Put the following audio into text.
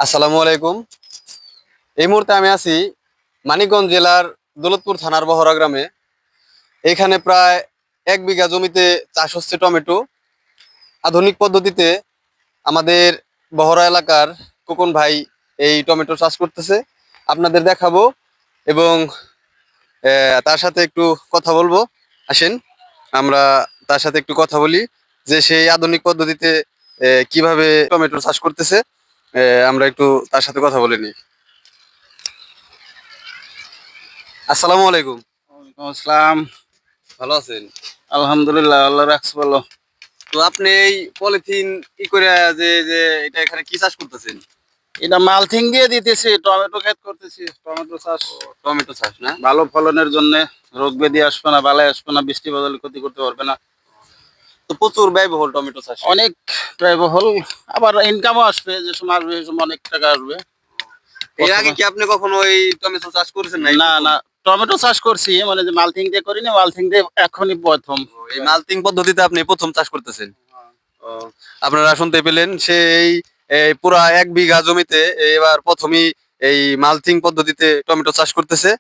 আসসালামু আলাইকুম। এই মুহূর্তে আমি আছি মানিকগঞ্জ জেলার দৌলতপুর থানার বহরা গ্রামে। এখানে প্রায় 1 বিঘা জমিতে চাষ হচ্ছে টমেটো। আধুনিক পদ্ধতিতে আমাদের বহরা এলাকার খোকন ভাই এই টমেটো চাষ করতেছে, আপনাদের দেখাবো এবং তার সাথে একটু কথা বলবো। আসেন আমরা তার সাথে একটু কথা বলি যে সেই আধুনিক পদ্ধতিতে কিভাবে টমেটো চাষ করতেছে। আমরা একটু তার সাথে কথা বলে নিই। আসসালামু আলাইকুম। ওয়ালাইকুম আসসালাম। ভালো আছেন? আলহামদুলিল্লাহ, আল্লাহ রাখছে ভালো। তো আপনি এই পলিথিন ই করে যে যে এটা এখানে কি চাষ করতেছেন? এটা মালথিং দিয়ে দিতেছি, টমেটো ক্ষেত করতেছি। টমেটো চাষ টমেটো চাষ না? ভালো ফলনের জন্য। রোগ ব্যাধি আসবে না, বালাই আসবে না, বৃষ্টি বাদলে ক্ষতি করতে পারবে না। তো প্রচুর ব্যয়বহুল টমেটো চাষ। অনেক ব্যয়বহুল, আবার ইনকামও আসবে। যে সময় আসবে সেই সময় অনেক টাকা আসবে। এর আগে কি আপনি কখনো এই টমেটো চাষ করেছেন না? এই না প্রথম? না, টমেটো চাষ করছি, মানে যে মালথিং দিয়ে করি না, মালথিং দিয়ে এখনই প্রথম। এই মালচিং পদ্ধতিতে আপনি প্রথম চাষ করতেছেন। ও, আপনারা শুনতে পেলেন সেই এই পুরা 1 বিঘা জমিতে এবার প্রথমেই এই মালচিং পদ্ধতিতে টমেটো চাষ করতেছে।